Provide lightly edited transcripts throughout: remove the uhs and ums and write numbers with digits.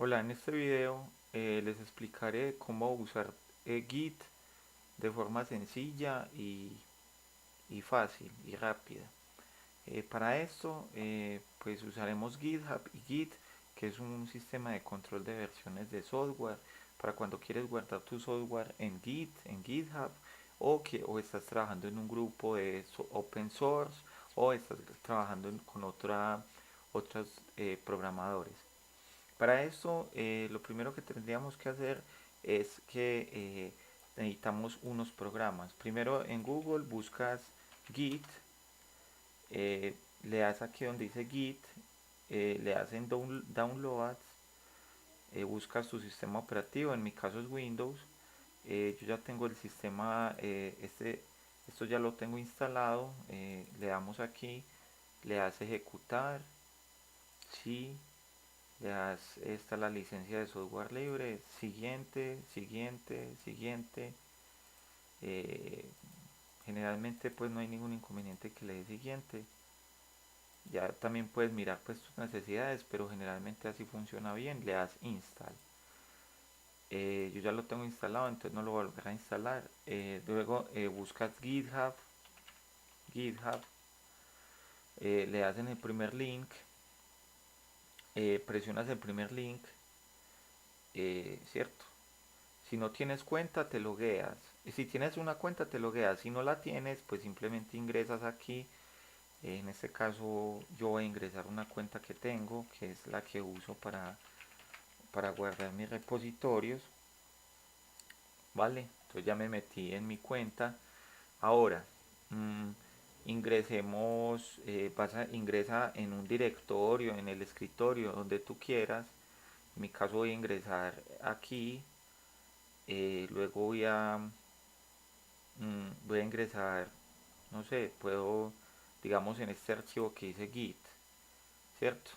Hola, en este video les explicaré cómo usar Git de forma sencilla y fácil y rápida. Para esto, pues usaremos GitHub y Git, que es un sistema de control de versiones de software, para cuando quieres guardar tu software en Git, en GitHub, o estás trabajando en un grupo de open source, o estás trabajando con otros programadores. Para esto, lo primero que tendríamos que hacer es que necesitamos unos programas. Primero en Google buscas Git, le das aquí donde dice Git, le das en Downloads, buscas tu sistema operativo, en mi caso es Windows. Yo ya tengo el sistema, esto ya lo tengo instalado, le damos aquí, le das ejecutar, sí, le das esta la licencia de software libre, siguiente, siguiente, siguiente. eh, Generalmente pues no hay ningún inconveniente que le dé siguiente. Ya también puedes mirar pues tus necesidades, pero generalmente así funciona bien. Le das install. Yo ya lo tengo instalado, entonces no lo volveré a instalar. Luego buscas GitHub, GitHub, le das en el primer link, presionas el primer link, ¿cierto? Si no tienes cuenta, te logueas. Y si tienes una cuenta, te logueas. Si no la tienes, pues simplemente ingresas aquí. En este caso, yo voy a ingresar una cuenta que tengo, que es la que uso para guardar mis repositorios. Vale, entonces ya me metí en mi cuenta. Ahora, mmm, ingresemos, ingresa en un directorio, en el escritorio, donde tú quieras. En mi caso voy a ingresar aquí. Luego voy a ingresar, no sé, puedo, digamos en este archivo que dice Git, ¿cierto?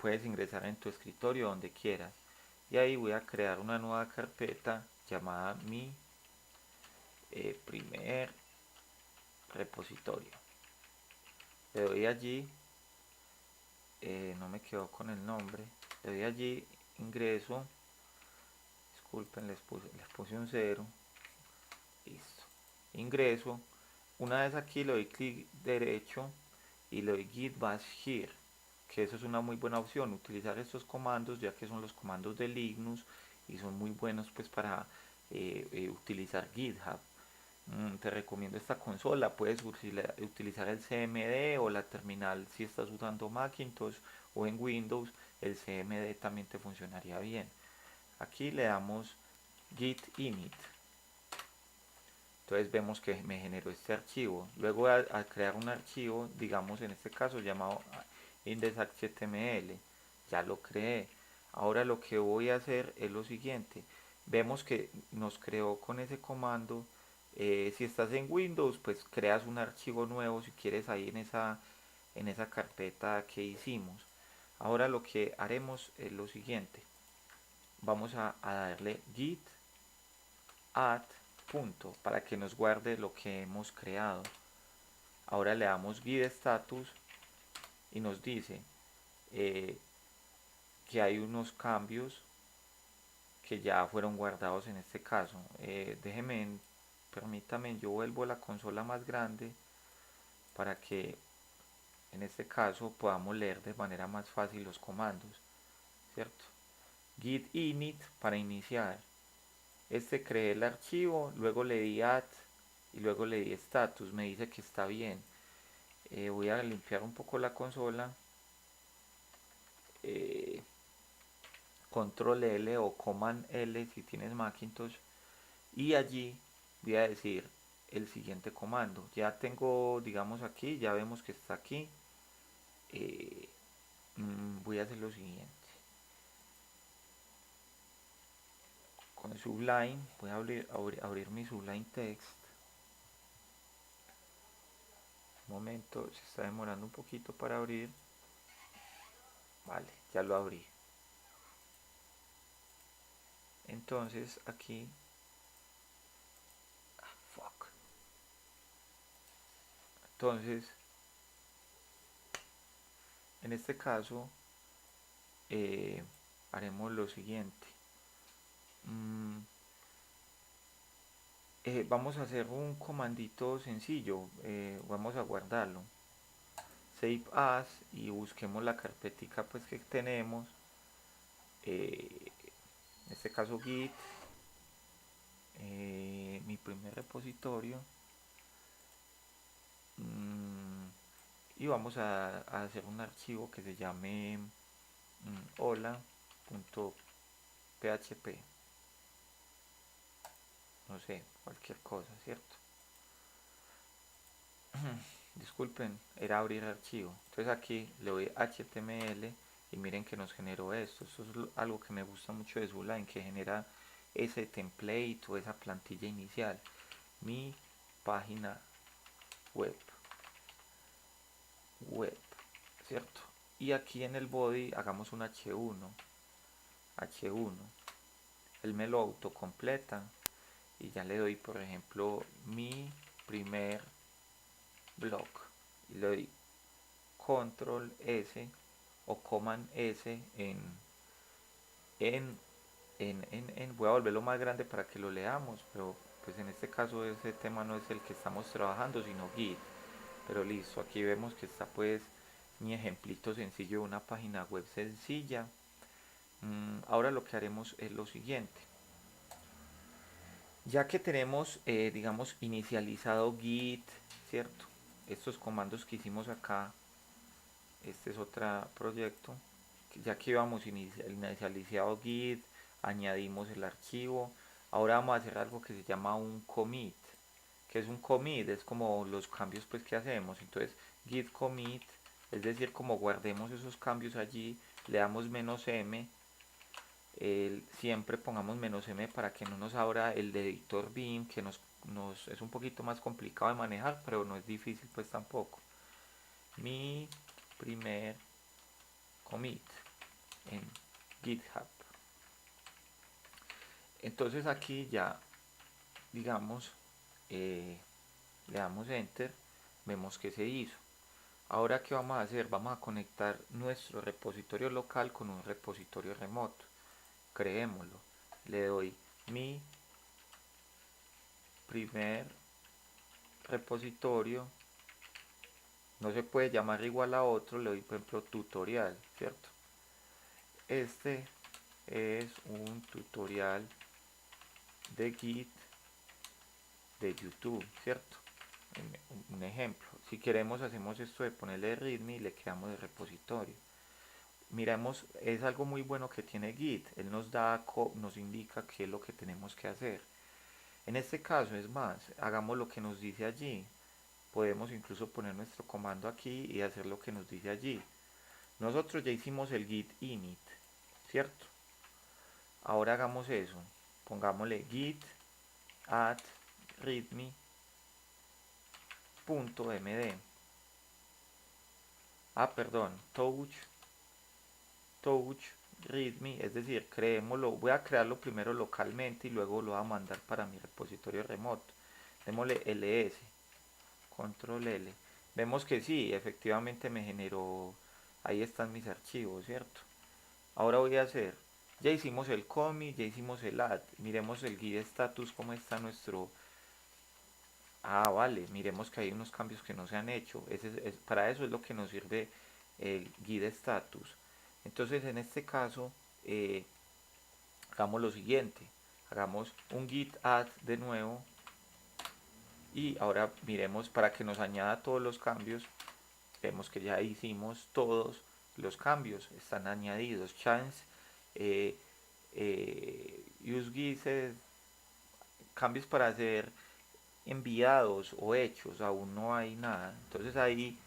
Puedes ingresar en tu escritorio donde quieras. Y ahí voy a crear una nueva carpeta llamada mi primer repositorio. Le doy allí, no me quedo con el nombre, le doy allí, ingreso, disculpen, les puse un cero, listo. Ingreso, una vez aquí le doy clic derecho y le doy git bash here, que eso es una muy buena opción, utilizar estos comandos ya que son los comandos de Linux y son muy buenos pues para utilizar GitHub. Te recomiendo esta consola, puedes utilizar el CMD o la terminal si estás usando Macintosh o en Windows, el CMD también te funcionaría bien. Aquí le damos git init, entonces vemos que me generó este archivo. Luego al crear un archivo, digamos en este caso llamado index.html, ya lo creé. Ahora lo que voy a hacer es lo siguiente. Vemos que nos creó con ese comando. Si estás en Windows, pues creas un archivo nuevo si quieres ahí en esa carpeta que hicimos. Ahora lo que haremos es lo siguiente. Vamos a darle git add punto para que nos guarde lo que hemos creado. Ahora le damos git status y nos dice eh, que hay unos cambios que ya fueron guardados en este caso. Permítame, yo vuelvo a la consola más grande para que en este caso podamos leer de manera más fácil los comandos, ¿cierto? Git init para iniciar. Este creé el archivo, luego le di add y luego le di status, me dice que está bien. Voy a limpiar un poco la consola, eh, control L o command L si tienes Macintosh, y allí voy a decir el siguiente comando. Ya tengo, digamos aquí, ya vemos que está aquí. eh, Voy a hacer lo siguiente. Con Sublime, voy a abrir mi Sublime Text. Un momento, se está demorando un poquito para abrir. Vale, ya lo abrí. Entonces aquí, fuck. Entonces, en este caso, haremos lo siguiente. Vamos a hacer un comandito sencillo, vamos a guardarlo, save as, y busquemos la carpetica pues que tenemos, en este caso git, mi primer repositorio, y vamos a hacer un archivo que se llame hola.php, no sé, cualquier cosa, ¿cierto? Disculpen, era abrir archivo. Entonces aquí le doy HTML y miren que nos generó esto. Esto es algo que me gusta mucho de Zuline, que genera ese template o esa plantilla inicial. Mi página web, web, ¿cierto? Y aquí en el body hagamos un H1. Él me lo autocompleta y ya le doy, por ejemplo, mi primer blog. Y le doy control S o command S en, voy a volverlo más grande para que lo leamos, pero pues en este caso ese tema no es el que estamos trabajando, sino Git. Pero listo, aquí vemos que está pues mi ejemplito sencillo de una página web sencilla. Ahora lo que haremos es lo siguiente. Ya que tenemos, digamos, inicializado Git, ¿cierto? Estos comandos que hicimos acá, este es otro proyecto. Ya que íbamos inicializado Git, añadimos el archivo. Ahora vamos a hacer algo que se llama un commit. Que es un commit? Es como los cambios pues que hacemos. Entonces, git commit, es decir, como guardemos esos cambios allí, le damos "-m", siempre pongamos "-m" para que no nos abra el de editor Vim, que es un poquito más complicado de manejar, pero no es difícil pues tampoco. Mi primer commit en GitHub. Entonces aquí ya, digamos, le damos enter, vemos que se hizo. Ahora, ¿qué vamos a hacer? Vamos a conectar nuestro repositorio local con un repositorio remoto. Creémoslo. Le doy mi primer repositorio. No se puede llamar igual a otro. Le doy, por ejemplo, tutorial, ¿cierto? Este es un tutorial de Git de YouTube, ¿cierto? Un ejemplo. Si queremos hacemos esto de ponerle readme y le creamos el repositorio. Miremos, es algo muy bueno que tiene Git. Él nos indica qué es lo que tenemos que hacer. En este caso, es más, hagamos lo que nos dice allí. Podemos incluso poner nuestro comando aquí y hacer lo que nos dice allí. Nosotros ya hicimos el git init, ¿cierto? Ahora hagamos eso. Pongámosle git add readme.md. Perdón, touch readme, es decir, creémoslo, voy a crearlo primero localmente y luego lo voy a mandar para mi repositorio remoto. Démosle ls, control L. Vemos que sí, efectivamente me generó, ahí están mis archivos, ¿cierto? Ahora voy a hacer, ya hicimos el commit, ya hicimos el add, miremos el git status, cómo está nuestro. Vale, miremos que hay unos cambios que no se han hecho. Para eso es lo que nos sirve el git status. Entonces, en este caso, hagamos lo siguiente. Hagamos un git add de nuevo. Y ahora miremos para que nos añada todos los cambios. Vemos que ya hicimos todos los cambios. Están añadidos. Chance, use git, cambios para hacer enviados o hechos, aún no hay nada. Entonces ahí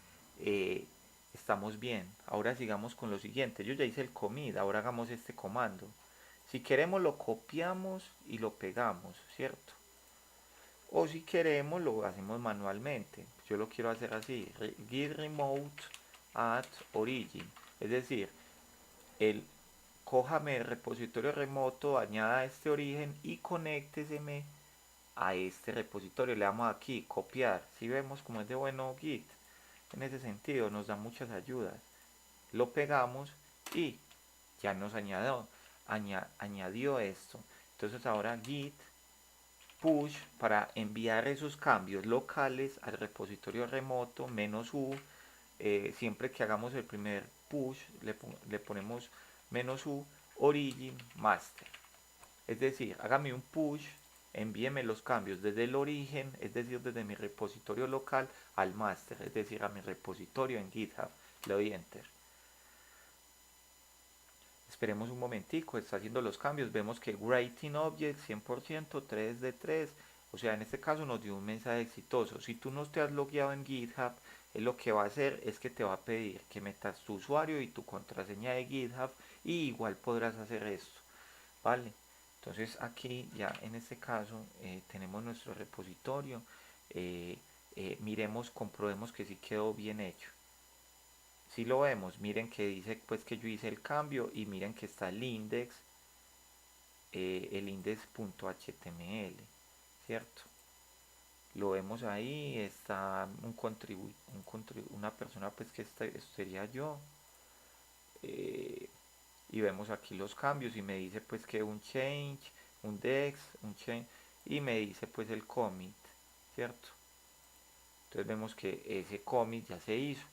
estamos bien. Ahora sigamos con lo siguiente. Yo ya hice el commit, ahora hagamos este comando. Si queremos lo copiamos y lo pegamos, ¿cierto? O si queremos lo hacemos manualmente. Yo lo quiero hacer así. Git remote at origin. Es decir, el cójame el repositorio remoto, añada este origen y conécteseme a este repositorio. Le damos aquí copiar. Si vemos como es de bueno Git, en ese sentido nos da muchas ayudas. Lo pegamos y ya nos añadió esto. Entonces ahora git push para enviar esos cambios locales al repositorio remoto -u. Siempre que hagamos el primer push le ponemos -u origin master. Es decir, hágame un push, envíeme los cambios desde el origen, es decir, desde mi repositorio local al master, es decir, a mi repositorio en GitHub. Le doy enter. Esperemos un momentico, está haciendo los cambios. Vemos que Writing Object 100%, 3 de 3. O sea, en este caso nos dio un mensaje exitoso. Si tú no te has logueado en GitHub, él lo que va a hacer es que te va a pedir que metas tu usuario y tu contraseña de GitHub y igual podrás hacer esto. ¿Vale? Entonces aquí ya en este caso tenemos nuestro repositorio. Eh, Miremos, comprobemos que sí quedó bien hecho. Si lo vemos, miren que dice pues que yo hice el cambio y miren que está el index.html, ¿cierto? Lo vemos ahí, está una persona pues que sería yo, eh, y vemos aquí los cambios y me dice pues que un change, un dex, un change, y me dice pues el commit, ¿cierto? Entonces vemos que ese commit ya se hizo.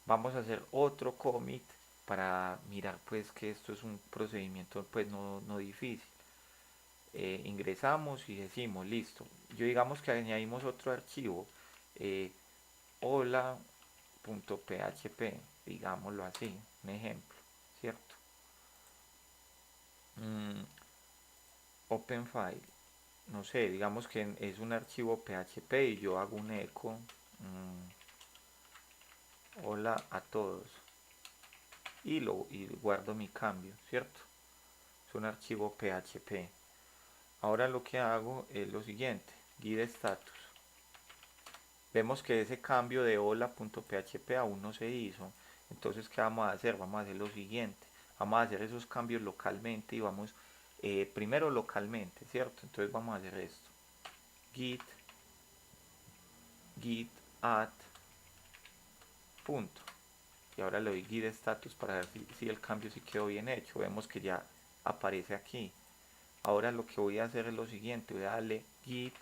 Vamos a hacer otro commit para mirar pues que esto es un procedimiento pues no difícil. Ingresamos y decimos listo. Yo digamos que añadimos otro archivo, eh, hola.php, digámoslo así, un ejemplo, ¿cierto? Mm, Open file, no sé, digamos que es un archivo PHP y yo hago un eco, hola a todos, y guardo mi cambio, ¿cierto? Es un archivo PHP. Ahora lo que hago es lo siguiente, git status. Vemos que ese cambio de hola.php aún no se hizo. Entonces, ¿qué vamos a hacer? Vamos a hacer lo siguiente. Vamos a hacer esos cambios localmente y vamos, primero localmente, ¿cierto? Entonces vamos a hacer esto. Git add punto. Y ahora le doy git status para ver si el cambio sí quedó bien hecho. Vemos que ya aparece aquí. Ahora lo que voy a hacer es lo siguiente. Voy a darle git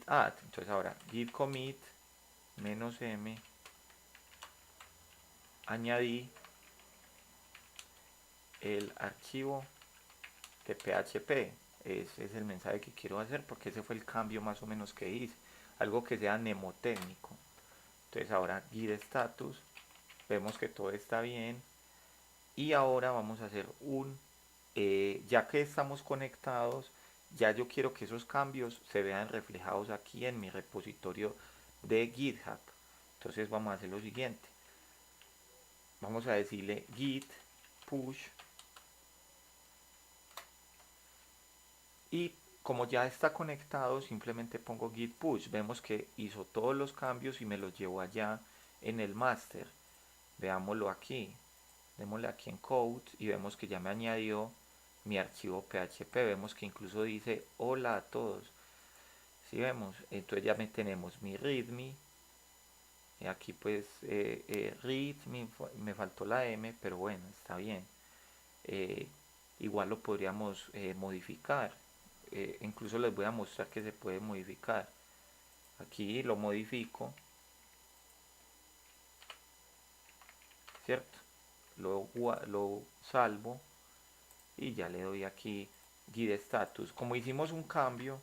add. Entonces ahora git commit -m, añadí el archivo de PHP. Ese es el mensaje que quiero hacer porque ese fue el cambio más o menos que hice. Algo que sea mnemotécnico. Entonces ahora git status. Vemos que todo está bien. Y ahora vamos a hacer ya que estamos conectados, ya yo quiero que esos cambios se vean reflejados aquí en mi repositorio de GitHub. Entonces vamos a hacer lo siguiente. Vamos a decirle git push. Y como ya está conectado, simplemente pongo git push. Vemos que hizo todos los cambios y me los llevó allá en el master. Veámoslo aquí. Démosle aquí en code y vemos que ya me añadió mi archivo PHP. Vemos que incluso dice hola a todos. Si vemos, entonces ya tenemos mi readme. Aquí pues read, me faltó la M, pero bueno, está bien. Eh, Igual lo podríamos modificar. Incluso les voy a mostrar que se puede modificar. Aquí lo modifico, ¿cierto? Lo salvo y ya le doy aquí git status. Como hicimos un cambio,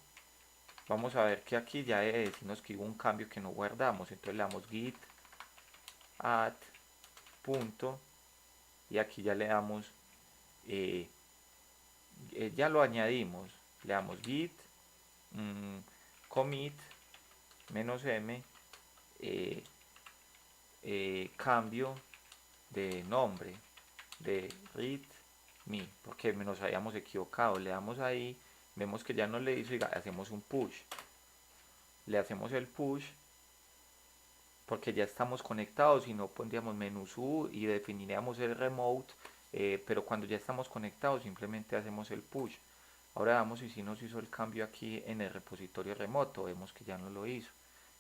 vamos a ver que aquí ya debe decirnos que hubo un cambio que no guardamos. Entonces le damos git add punto y aquí ya le damos, eh, ya lo añadimos. Le damos git commit -m, eh, cambio de nombre de readme porque nos habíamos equivocado. Le damos ahí, vemos que ya no le hizo y hacemos un push. Le hacemos el push porque ya estamos conectados y no pondríamos -u y definiríamos el remote, pero cuando ya estamos conectados simplemente hacemos el push. Ahora vamos y si nos hizo el cambio aquí en el repositorio remoto, vemos que ya no lo hizo,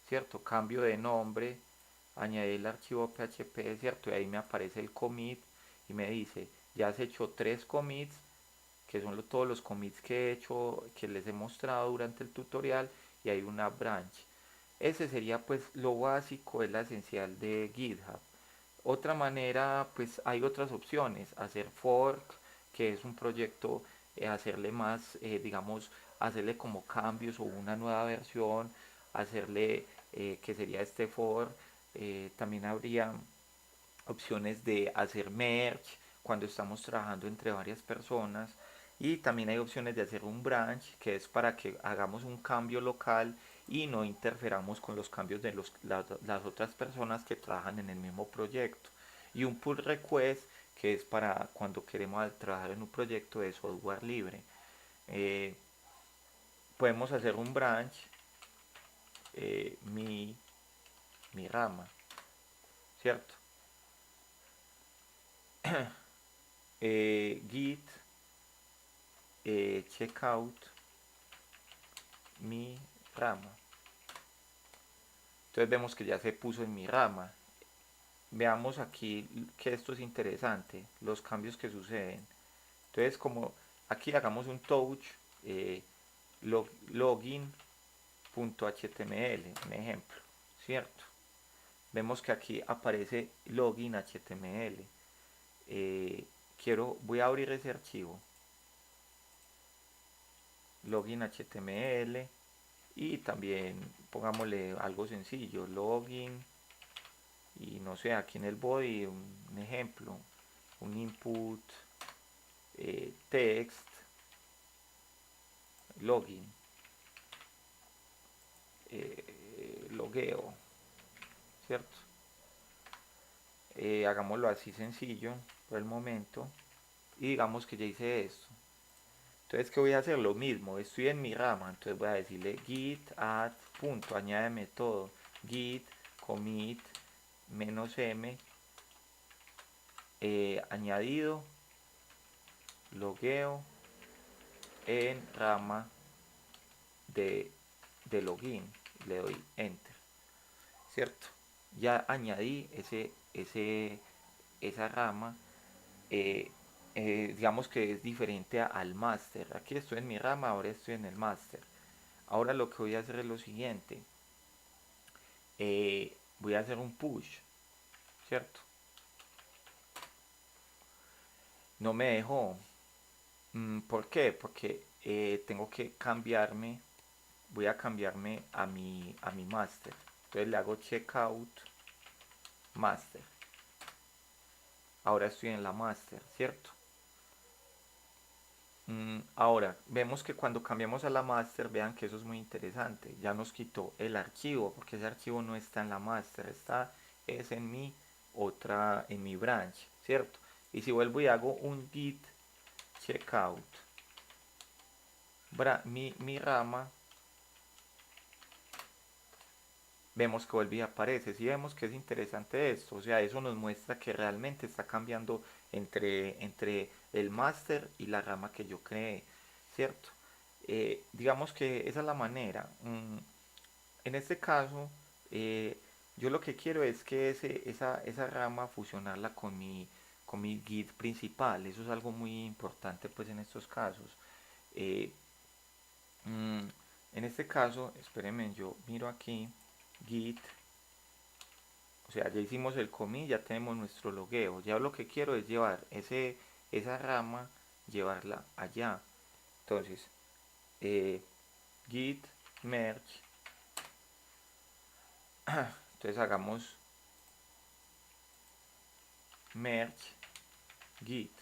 ¿cierto? Cambio de nombre añadir el archivo PHP, ¿cierto? Y ahí me aparece el commit y me dice, ya has hecho 3 commits, que son todos los commits que he hecho, que les he mostrado durante el tutorial, y hay una branch. Ese sería pues lo básico, es la esencial de GitHub. Otra manera, pues hay otras opciones, hacer fork, que es un proyecto, hacerle más, digamos, hacerle como cambios o una nueva versión, hacerle, que sería este fork. También habría opciones de hacer merge cuando estamos trabajando entre varias personas, y también hay opciones de hacer un branch, que es para que hagamos un cambio local y no interferamos con los cambios de las otras personas que trabajan en el mismo proyecto, y un pull request, que es para cuando queremos trabajar en un proyecto de software libre. Eh, Podemos hacer un branch, eh, mi, mi rama, ¿cierto? Git, checkout mi rama. Entonces vemos que ya se puso en mi rama. Veamos aquí que esto es interesante, los cambios que suceden. Entonces, como aquí hagamos un touch, eh, login.html, un ejemplo, ¿cierto? Vemos que aquí aparece login HTML. Voy a abrir ese archivo, login HTML, y también pongámosle algo sencillo, login, y no sé, aquí en el body un ejemplo, un input, text, login, logueo, ¿cierto? Hagámoslo así sencillo por el momento, y digamos que ya hice esto. Entonces, ¿qué voy a hacer? Lo mismo, estoy en mi rama, entonces voy a decirle git add, punto, añádeme todo, git commit -m, añadido, logueo en rama de, de login, le doy enter, ¿cierto? Ya añadí esa rama, eh, digamos que es diferente al master. Aquí estoy en mi rama, ahora estoy en el master. Ahora lo que voy a hacer es lo siguiente, voy a hacer un push, ¿cierto? No me dejó. ¿Por qué? Porque tengo que cambiarme, voy a cambiarme a mi master. Entonces le hago checkout master. Ahora estoy en la master, ¿cierto? Ahora, vemos que cuando cambiamos a la master, vean que eso es muy interesante. Ya nos quitó el archivo, porque ese archivo no está en la master, es en en mi branch, ¿cierto? Y si vuelvo y hago un git checkout, mi rama, vemos que vuelve y aparece. Si vemos que es interesante esto, o sea, eso nos muestra que realmente está cambiando entre el máster y la rama que yo creé, ¿cierto? Digamos que esa es la manera. En este caso, eh, yo lo que quiero es que esa rama fusionarla con mi git principal. Eso es algo muy importante pues en estos casos. Eh, mm, en este caso, espérenme, yo miro aquí, git, o sea, ya hicimos el commit, ya tenemos nuestro logueo. Ya lo que quiero es llevar esa rama, llevarla allá. Entonces, eh, git merge, entonces hagamos merge git,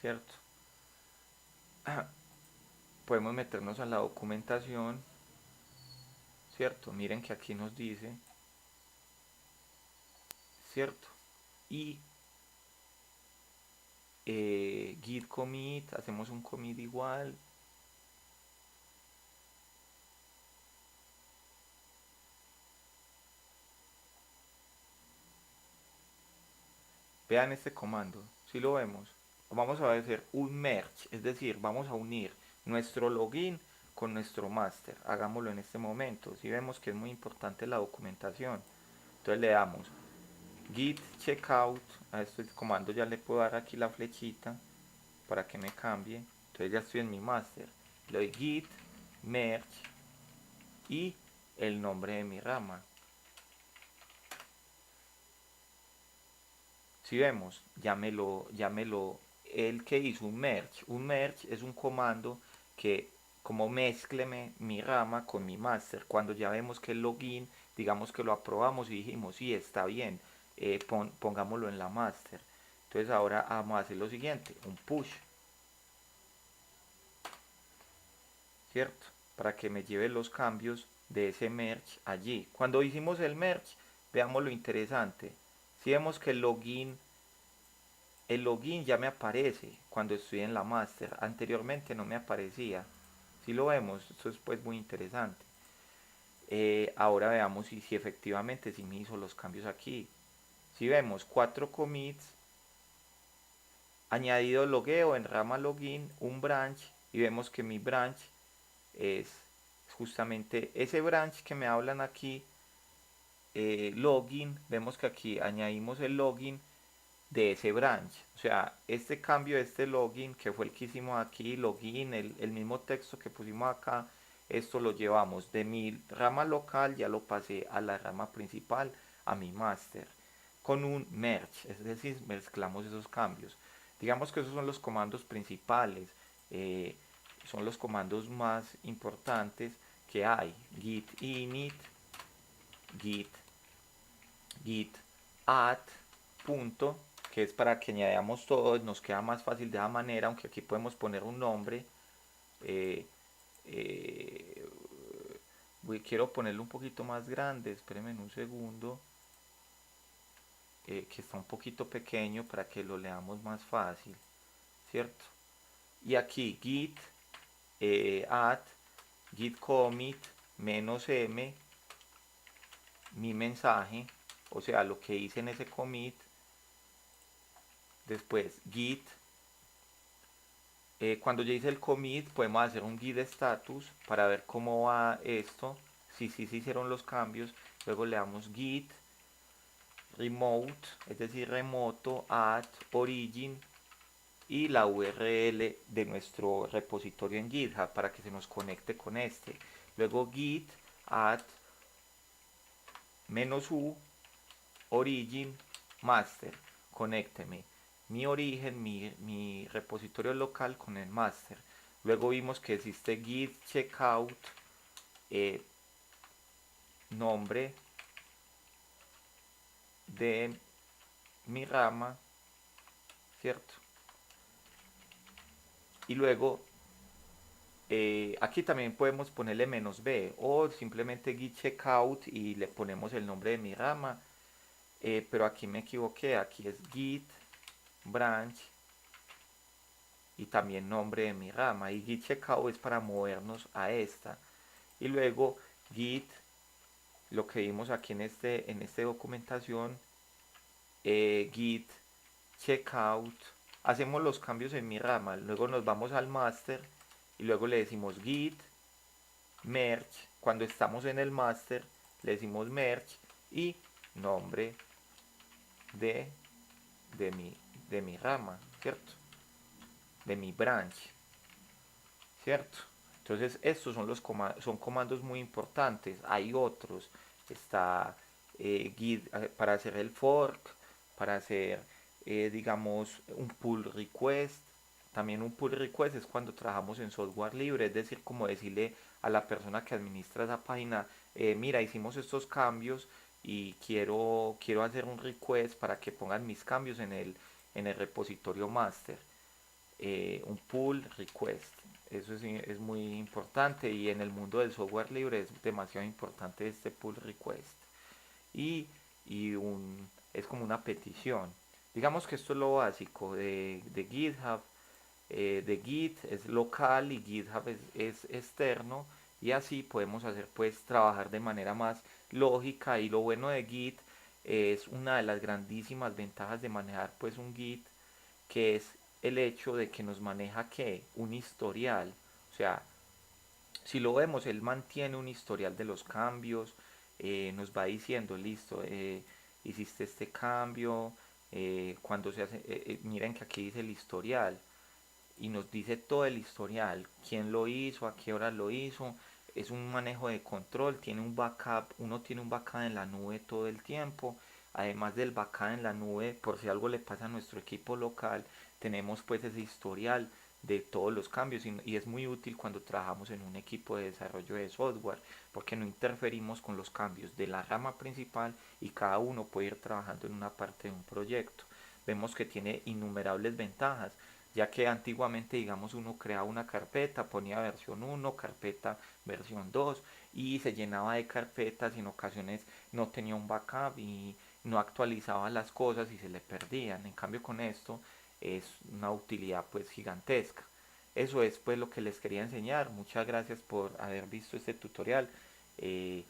¿cierto? Podemos meternos a la documentación, ¿cierto? Miren que aquí nos dice, ¿cierto? Y git commit, hacemos un commit igual. Vean este comando, si lo vemos, vamos a hacer un merge, es decir, vamos a unir nuestro login con nuestro master. Hagámoslo en este momento. Si vemos que es muy importante la documentación, entonces le damos git checkout. A este comando ya le puedo dar aquí la flechita para que me cambie. Entonces ya estoy en mi master. Le doy git merge y el nombre de mi rama. Si vemos, el que hizo un merge es un comando que como mezcleme mi rama con mi master. Cuando ya vemos que el login, digamos que lo aprobamos y dijimos, sí, está bien, pongámoslo en la master. Entonces ahora vamos a hacer lo siguiente, un push, ¿cierto? Para que me lleve los cambios de ese merge allí. Cuando hicimos el merge, veamos lo interesante. Si vemos que el login ya me aparece cuando estoy en la master. Anteriormente no me aparecía. Si lo vemos, esto es pues muy interesante. Ahora veamos si efectivamente si me hizo los cambios aquí. Si vemos 4 commits, añadido logueo en rama login, un branch, y vemos que mi branch es justamente ese branch que me hablan aquí, login. Vemos que aquí añadimos el login de ese branch. O sea, este cambio de este login, que fue el que hicimos aquí, login, el mismo texto que pusimos acá, esto lo llevamos de mi rama local, ya lo pasé a la rama principal, a mi master, con un merge, es decir, mezclamos esos cambios. Digamos que esos son los comandos principales, eh, son los comandos más importantes que hay. Git init, git, git add, punto, que es para que añadamos todo, nos queda más fácil de esa manera, aunque aquí podemos poner un nombre. eh, eh, Quiero ponerlo un poquito más grande, espérenme un segundo, que está un poquito pequeño para que lo leamos más fácil, ¿cierto? Y aquí git add, git commit, -m, mi mensaje, o sea, lo que hice en ese commit. Después git, cuando ya hice el commit podemos hacer un git status para ver cómo va esto, si sí se hicieron los cambios. Luego le damos git remote, es decir, remoto, add origin y la URL de nuestro repositorio en GitHub para que se nos conecte con este. Luego git add -u origin master, conécteme mi origen, mi repositorio local con el master. Luego vimos que existe git checkout, nombre de mi rama, ¿cierto? Y luego aquí también podemos ponerle "-b" o simplemente git checkout y le ponemos el nombre de mi rama. Pero aquí me equivoqué, aquí es git branch y también nombre de mi rama, y git checkout es para movernos a esta. Y luego git, lo que vimos aquí en esta documentación, git checkout, hacemos los cambios en mi rama, luego nos vamos al master y luego le decimos git merge. Cuando estamos en el master le decimos merge y nombre de, de mi rama, ¿cierto? De mi branch, ¿cierto? Entonces estos son son comandos muy importantes. Hay otros, está git para hacer el fork, para hacer digamos un pull request. También un pull request es cuando trabajamos en software libre, es decir, como decirle a la persona que administra esa página, mira, hicimos estos cambios y quiero hacer un request para que pongan mis cambios en el repositorio master. Un pull request. Eso es muy importante y en el mundo del software libre es demasiado importante este pull request. Y, es como una petición. Digamos que esto es lo básico de GitHub. De Git es local y GitHub es externo, y así podemos hacer pues trabajar de manera más lógica. Y lo bueno de Git es una de las grandísimas ventajas de manejar pues un Git, que es el hecho de que nos maneja que un historial. O sea, Si lo vemos, él mantiene un historial de los cambios, nos va diciendo, listo, hiciste este cambio, cuando se hace, miren que aquí dice el historial, y nos dice todo el historial, quién lo hizo, a qué hora lo hizo, es un manejo de control, tiene un backup, uno tiene un backup en la nube todo el tiempo, además del backup en la nube, por si algo le pasa a nuestro equipo local, tenemos pues ese historial de todos los cambios y es muy útil cuando trabajamos en un equipo de desarrollo de software porque no interferimos con los cambios de la rama principal y cada uno puede ir trabajando en una parte de un proyecto. Vemos que tiene innumerables ventajas, ya que antiguamente, digamos, uno creaba una carpeta, ponía versión 1, carpeta versión 2 y se llenaba de carpetas y en ocasiones no tenía un backup y no actualizaba las cosas y se le perdían. En cambio con esto es una utilidad pues gigantesca. Eso es pues lo que les quería enseñar. Muchas gracias por haber visto este tutorial. Eh,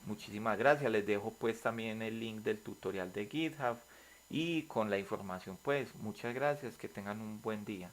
Muchísimas gracias. Les dejo pues también el link del tutorial de GitHub y con la información pues. Muchas gracias. Que tengan un buen día.